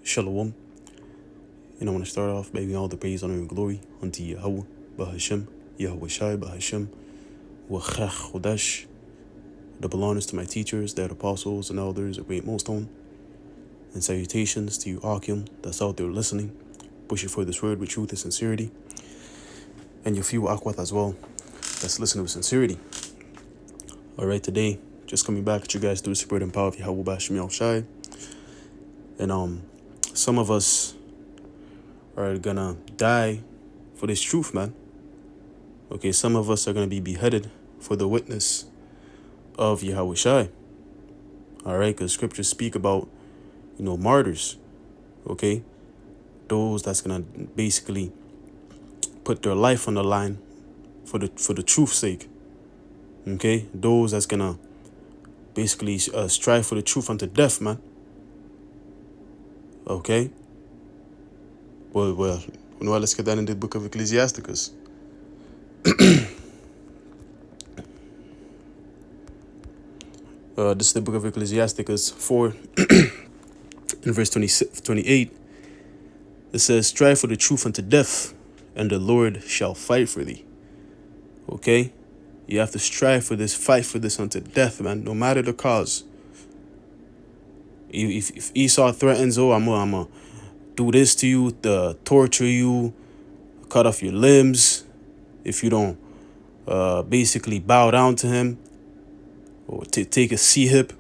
Shalom. And I want to start off by giving all the praise, honor, and glory unto Yahawah, Bahashem, YAHAWASHI, Bahashem, YAHAWASHI. The belongings to my teachers, their apostles and elders, a great millstone. And salutations to you, Akim, that's out there listening, pushing for this word with truth and sincerity. And your few Akwat as well, that's listening with sincerity. All right, today, just coming back at you guys through the spirit and power of Yahawah, Bahashem, Shai. And some of us are gonna die for this truth, man. Okay, some of us are gonna be beheaded for the witness of YAHAWASHI. All right, because scriptures speak about, martyrs. Okay, those that's gonna basically put their life on the line for the truth's sake. Okay, those that's gonna basically strive for the truth unto death, man. Okay. Well, let's get that in the book of Ecclesiasticus. This is the book of Ecclesiasticus 4, in verse 28. It says, strive for the truth unto death, and the Lord shall fight for thee. Okay? You have to strive for this, fight for this unto death, man, no matter the cause. If Esau threatens, I'm gonna do this to you, torture you, cut off your limbs, if you don't basically bow down to him, or take a C-hip,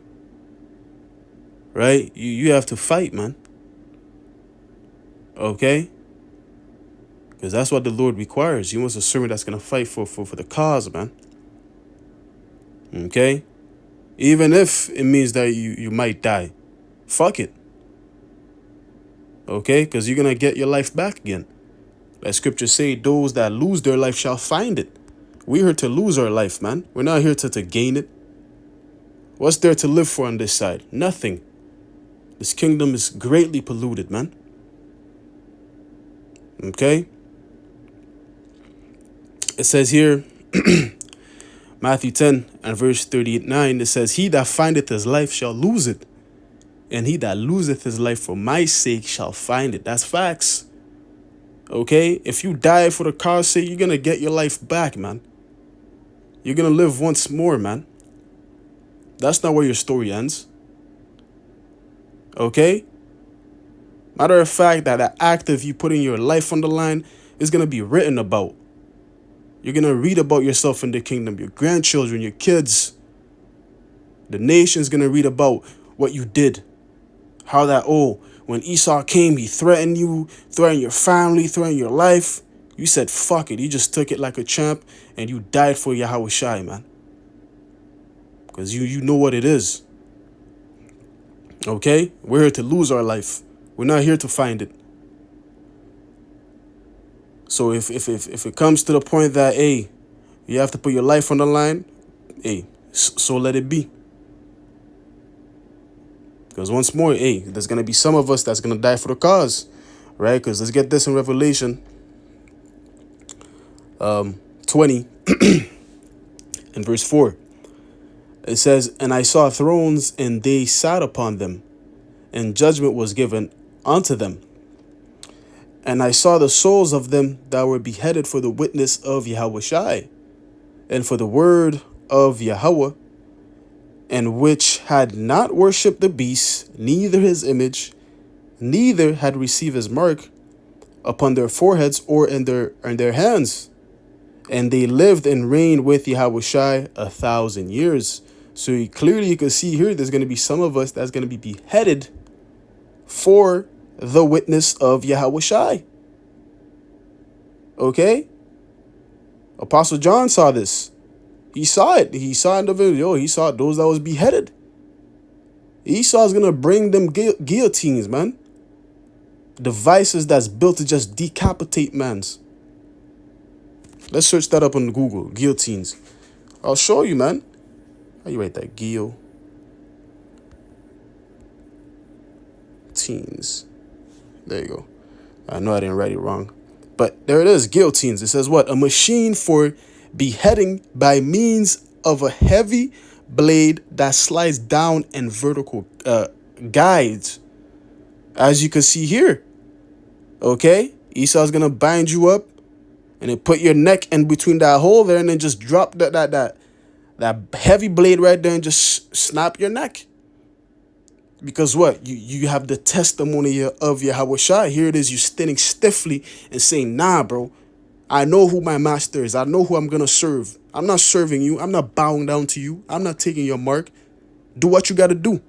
right? You have to fight, man. Okay? Because that's what the Lord requires. He wants a servant that's going to fight for the cause, man. Okay? Even if it means that you might die. Fuck it. Okay? Because you're going to get your life back again. Like scripture say, those that lose their life shall find it. We're here to lose our life, man. We're not here to gain it. What's there to live for on this side? Nothing. This kingdom is greatly polluted, man. Okay? It says here, Matthew 10 and verse 39, it says, he that findeth his life shall lose it, and he that loseth his life for my sake shall find it. That's facts. Okay? If you die for the cause sake, you're going to get your life back, man. You're going to live once more, man. That's not where your story ends. Okay? Matter of fact, that act of you putting your life on the line is going to be written about. You're going to read about yourself in the kingdom, your grandchildren, your kids. The nation's going to read about what you did. How that, when Esau came, he threatened you, threatened your family, threatened your life. You said, fuck it. You just took it like a champ and you died for YAHAWASHI, man. Because you know what it is. Okay? We're here to lose our life. We're not here to find it. So if it comes to the point that, hey, you have to put your life on the line, hey, so let it be. Because once more, hey, there's going to be some of us that's going to die for the cause, right? Because let's get this in Revelation 20 and verse 4. It says, and I saw thrones, and they sat upon them, and judgment was given unto them. And I saw the souls of them that were beheaded for the witness of YAHAWASHI, and for the word of Yahawah, and which had not worshipped the beast, neither his image, neither had received his mark upon their foreheads or in their hands. And they lived and reigned with YAHAWASHI 1,000 years. So clearly you can see here, there's going to be some of us that's going to be beheaded for the witness of YAHAWASHI. Okay? Apostle John saw this. He saw it. He saw in the video. He saw those that was beheaded. Esau's going to bring them guillotines, man. Devices that's built to just decapitate mans. Let's search that up on Google. Guillotines. I'll show you, man. How you write that? Guillotines. There you go. I know I didn't write it wrong. But there it is. Guillotines. It says what? A machine for beheading by means of a heavy blade that slides down and vertical guides As you can see here, okay? Esau's gonna bind you up and then put your neck in between that hole there and then just drop that heavy blade right there and just snap your neck. Because what? You have the testimony of YAHAWASHI. Here it is, you standing stiffly and saying, nah, bro, I know who my master is. I know who I'm going to serve. I'm not serving you. I'm not bowing down to you. I'm not taking your mark. Do what you got to do.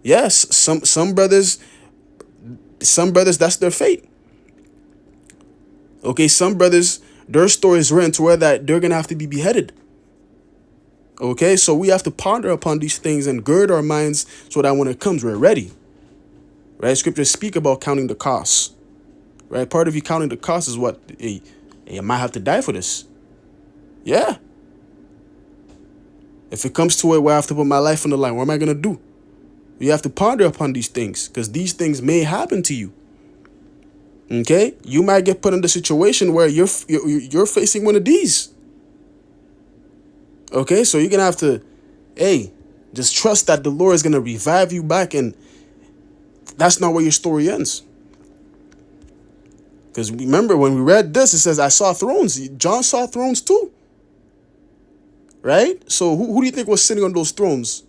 Yes, some brothers, that's their fate. Okay, some brothers, their story is written to where that they're going to have to be beheaded. Okay, so we have to ponder upon these things and gird our minds so that when it comes, we're ready. Right? Scriptures speak about counting the costs. Right? Part of you counting the costs is what? Hey, I might have to die for this. Yeah. If it comes to it where I have to put my life on the line, what am I going to do? You have to ponder upon these things because these things may happen to you. Okay? You might get put in the situation where you're facing one of these. Okay, so you're going to have to, hey, just trust that the Lord is going to revive you back, and that's not where your story ends. Because remember, when we read this, it says, I saw thrones. John saw thrones too. Right? So who do you think was sitting on those thrones?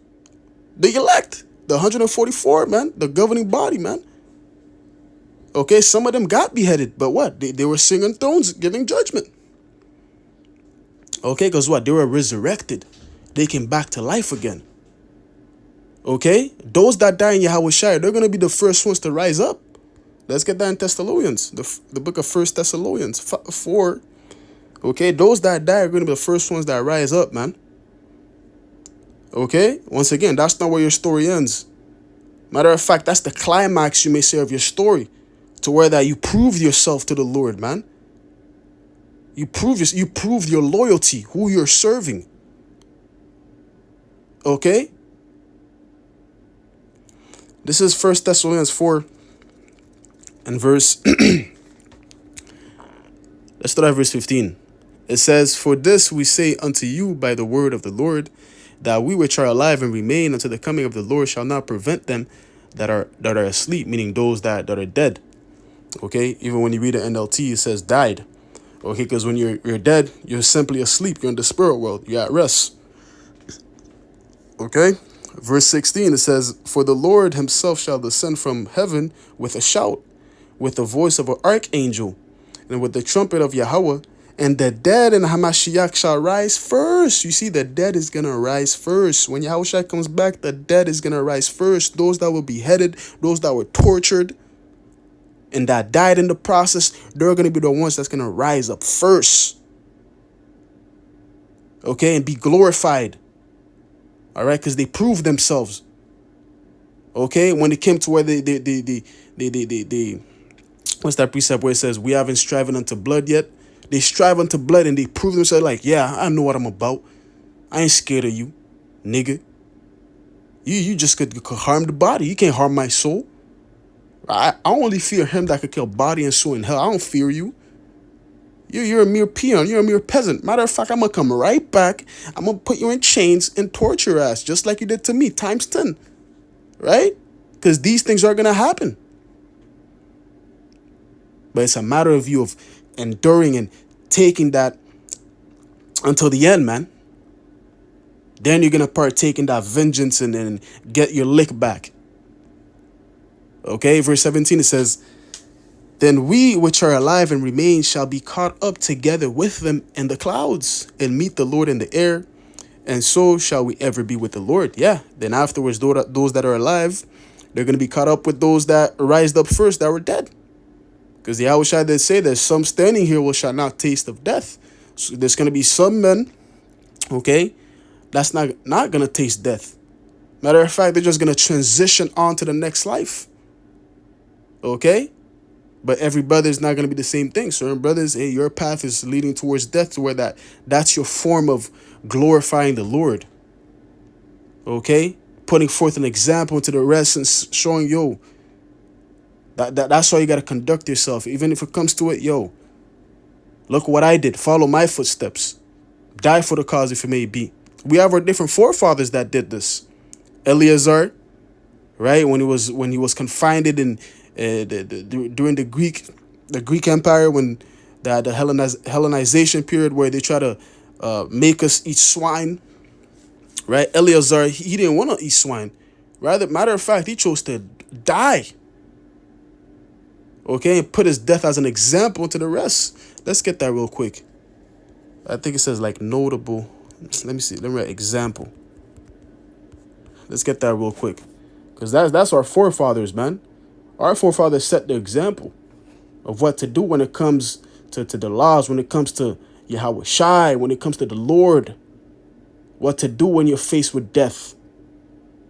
The elect, the 144, man, the governing body, man. Okay, some of them got beheaded, but what? They were sitting on thrones giving judgment. Okay, because what? They were resurrected. They came back to life again. Okay? Those that die in YAHAWASHI, they're going to be the first ones to rise up. Let's get that in Thessalonians, the book of 1 Thessalonians 4. Okay? Those that die are going to be the first ones that rise up, man. Okay? Once again, that's not where your story ends. Matter of fact, that's the climax, you may say, of your story. To where that you prove yourself to the Lord, man. You prove your loyalty, who you're serving. Okay? This is 1 Thessalonians 4 and verse let's start at verse 15. It says, for this we say unto you by the word of the Lord, that we which are alive and remain until the coming of the Lord shall not prevent them that are asleep, meaning those that are dead. Okay? Even when you read the NLT, it says died. Okay, because when you're dead, you're simply asleep. You're in the spirit world. You're at rest. Okay? Verse 16, it says, for the Lord himself shall descend from heaven with a shout, with the voice of an archangel, and with the trumpet of Yahweh, and the dead in Hamashiach shall rise first. You see, the dead is going to rise first. When Yahushua comes back, the dead is going to rise first. Those that were beheaded, those that were tortured, and that died in the process, they're going to be the ones that's going to rise up first. Okay, and be glorified. All right, because they proved themselves. Okay, when it came to where they what's that precept where it says, we haven't striven unto blood yet? They strive unto blood and they prove themselves like, yeah, I know what I'm about. I ain't scared of you, nigga. You just could harm the body. You can't harm my soul. I only fear him that could kill body and soul in hell. I don't fear you. You're a mere peon. You're a mere peasant. Matter of fact, I'm going to come right back. I'm going to put you in chains and torture your ass, just like you did to me, times 10. Right? Because these things are going to happen. But it's a matter of you of enduring and taking that until the end, man. Then you're going to partake in that vengeance and get your lick back. Okay, verse 17, it says, then we which are alive and remain shall be caught up together with them in the clouds and meet the Lord in the air. And so shall we ever be with the Lord. Yeah, then afterwards, those that are alive, they're going to be caught up with those that rised up first that were dead. Because the Yahushua did say there's some standing here which shall not taste of death. So there's going to be some men, okay, that's not going to taste death. Matter of fact, they're just going to transition on to the next life. Okay? But every brother is not going to be the same thing. Certain brothers, hey, your path is leading towards death to where that's your form of glorifying the Lord. Okay? Putting forth an example to the rest and showing, yo, that's how you got to conduct yourself. Even if it comes to it, yo, look what I did. Follow my footsteps. Die for the cause if it may be. We have our different forefathers that did this. Eleazar, right? When he was confined in during the Greek Empire, when the Hellenization period, where they try to make us eat swine, right? Eleazar, he didn't want to eat swine. Rather, matter of fact, he chose to die. Okay, and put his death as an example to the rest. Let's get that real quick. I think it says like notable. Let me see. Let me write example. Let's get that real quick, because that's our forefathers, man. Our forefathers set the example of what to do when it comes to the laws, when it comes to YAHAWASHI, when it comes to the Lord. What to do when you're faced with death.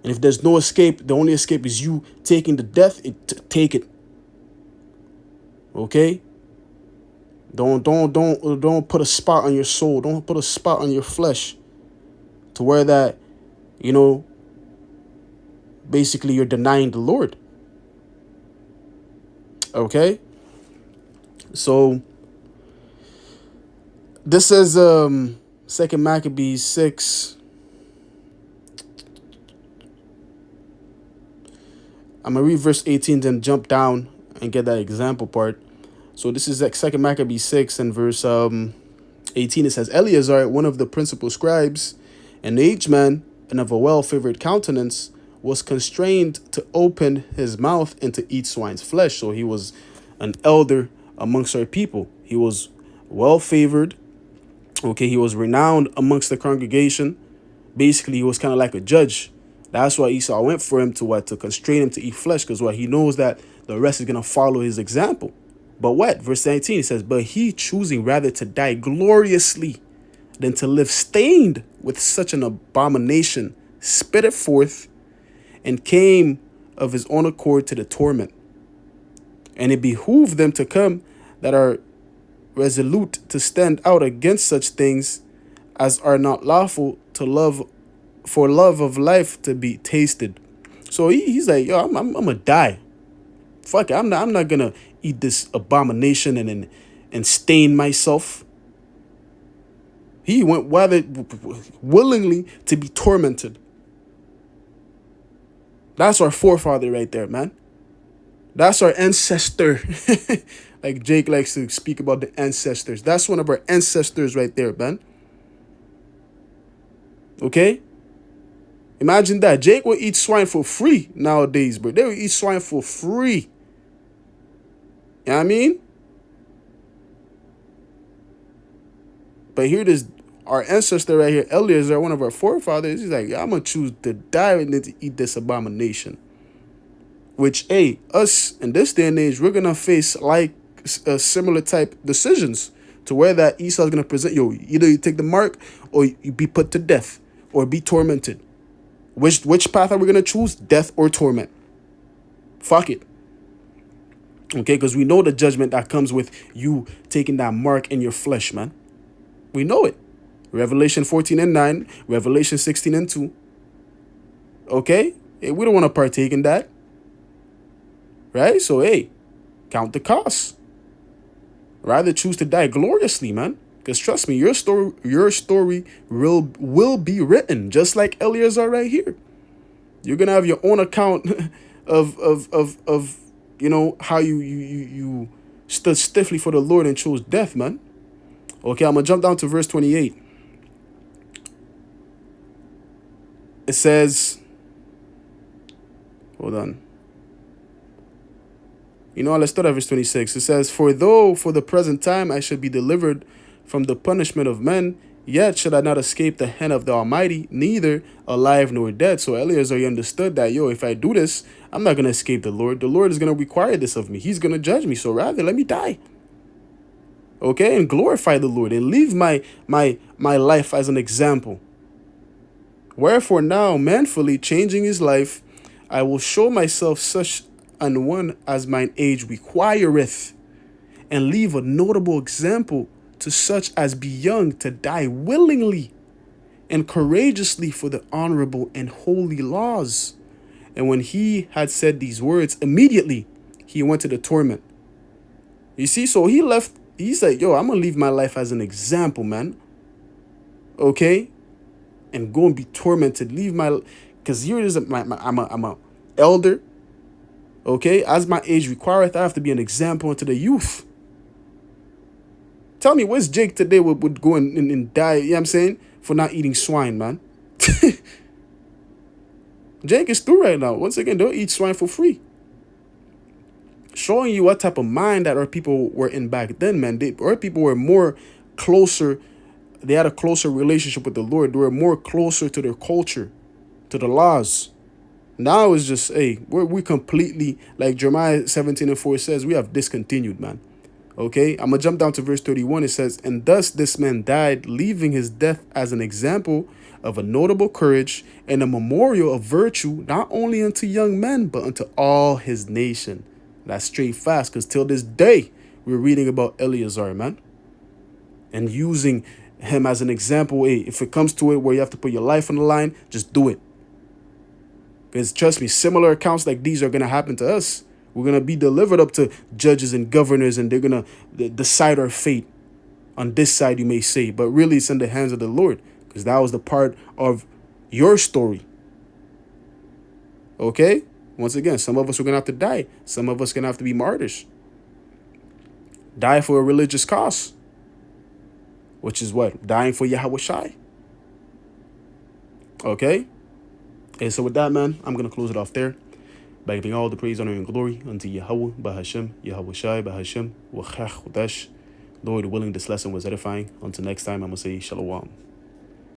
And if there's no escape, the only escape is you taking the death. Take it. Okay? Don't put a spot on your soul. Don't put a spot on your flesh to where that, basically you're denying the Lord. Okay? So this is 2 Maccabees 6. I'm going to read verse 18, then jump down and get that example part. So this is like 2 Maccabees 6 and verse 18. It says, Eleazar, one of the principal scribes, an aged man and of a well-favored countenance, was constrained to open his mouth and to eat swine's flesh. So he was an elder amongst our people. He was well-favored. Okay, he was renowned amongst the congregation. Basically, he was kind of like a judge. That's why Esau went for him to constrain him to eat flesh, because he knows that the rest is going to follow his example. But what? Verse 19, it says, but he, choosing rather to die gloriously than to live stained with such an abomination, spit it forth and came of his own accord to the torment. And it behooved them to come that are resolute to stand out against such things as are not lawful to love, for love of life to be tasted. So he's like, yo, I'm gonna die. Fuck it, I'm not gonna eat this abomination and stain myself. He went willingly to be tormented. That's our forefather right there, man. That's our ancestor. Like Jake likes to speak about the ancestors. That's one of our ancestors right there, man. Okay? Imagine that. Jake will eat swine for free nowadays, bro. They will eat swine for free. You know what I mean? But here this, our ancestor right here, Eleazar, one of our forefathers, he's like, yeah, I'm going to choose to die and to eat this abomination. Which, hey, us in this day and age, we're going to face like similar type decisions to where that Esau's going to present, yo, either you take the mark or you be put to death or be tormented. Which path are we going to choose? Death or torment? Fuck it. Okay, because we know the judgment that comes with you taking that mark in your flesh, man. We know it. Revelation 14 and 9, Revelation 16 and 2. Okay? Hey, we don't want to partake in that. Right? So, hey, count the cost. Rather choose to die gloriously, man. Because trust me, your story will be written, just like Eleazar right here. You're going to have your own account of how you stood stiffly for the Lord and chose death, man. Okay, I'm going to jump down to verse 28. It says, hold on. Let's start at verse 26. It says, for though for the present time I should be delivered from the punishment of men, yet should I not escape the hand of the Almighty, neither alive nor dead. So Eleazar, he understood that, if I do this, I'm not going to escape the Lord. The Lord is going to require this of me. He's going to judge me. So rather, let me die. Okay, and glorify the Lord and leave my life as an example. Wherefore now, manfully changing his life, I will show myself such an one as mine age requireth, and leave a notable example to such as be young to die willingly and courageously for the honorable and holy laws. And when he had said these words, immediately he went to the torment. You see, so he left. He's like, yo, I'm going to leave my life as an example, man. Okay? And go and be tormented. Leave my... Because here it is, I'm a elder. Okay, as my age requireth, I have to be an example unto the youth. Tell me, where's Jake today would go and die, you know what I'm saying, for not eating swine, man? Jake is through right now. Once again, don't eat swine for free. Showing you what type of mind that our people were in back then, man. Our people were more closer. They had a closer relationship with the Lord. They were more closer to their culture, to the laws. Now it's just, hey, we completely, like Jeremiah 17:4 says, we have discontinued, man. Okay, I'm going to jump down to verse 31. It says, and thus this man died, leaving his death as an example of a notable courage and a memorial of virtue, not only unto young men, but unto all his nation. That's straight fast, because till this day, we're reading about Eleazar, man. And using him as an example. Hey, if it comes to it where you have to put your life on the line, just do it. Because trust me, similar accounts like these are going to happen to us. We're going to be delivered up to judges and governors, and they're going to decide our fate. On this side, you may say, but really it's in the hands of the Lord, because that was the part of your story. Okay? Once again, some of us are going to have to die. Some of us are going to have to be martyrs. Die for a religious cause. Which is what? Dying for YAHAWASHI. Okay? And so with that, man, I'm going to close it off there. By giving all the praise, honor, and glory unto Yahweh, Bahashem, Yahawashi, Bahashem, Wachach, Udash. Lord willing, this lesson was edifying. Until next time, I'm going to say Shalom.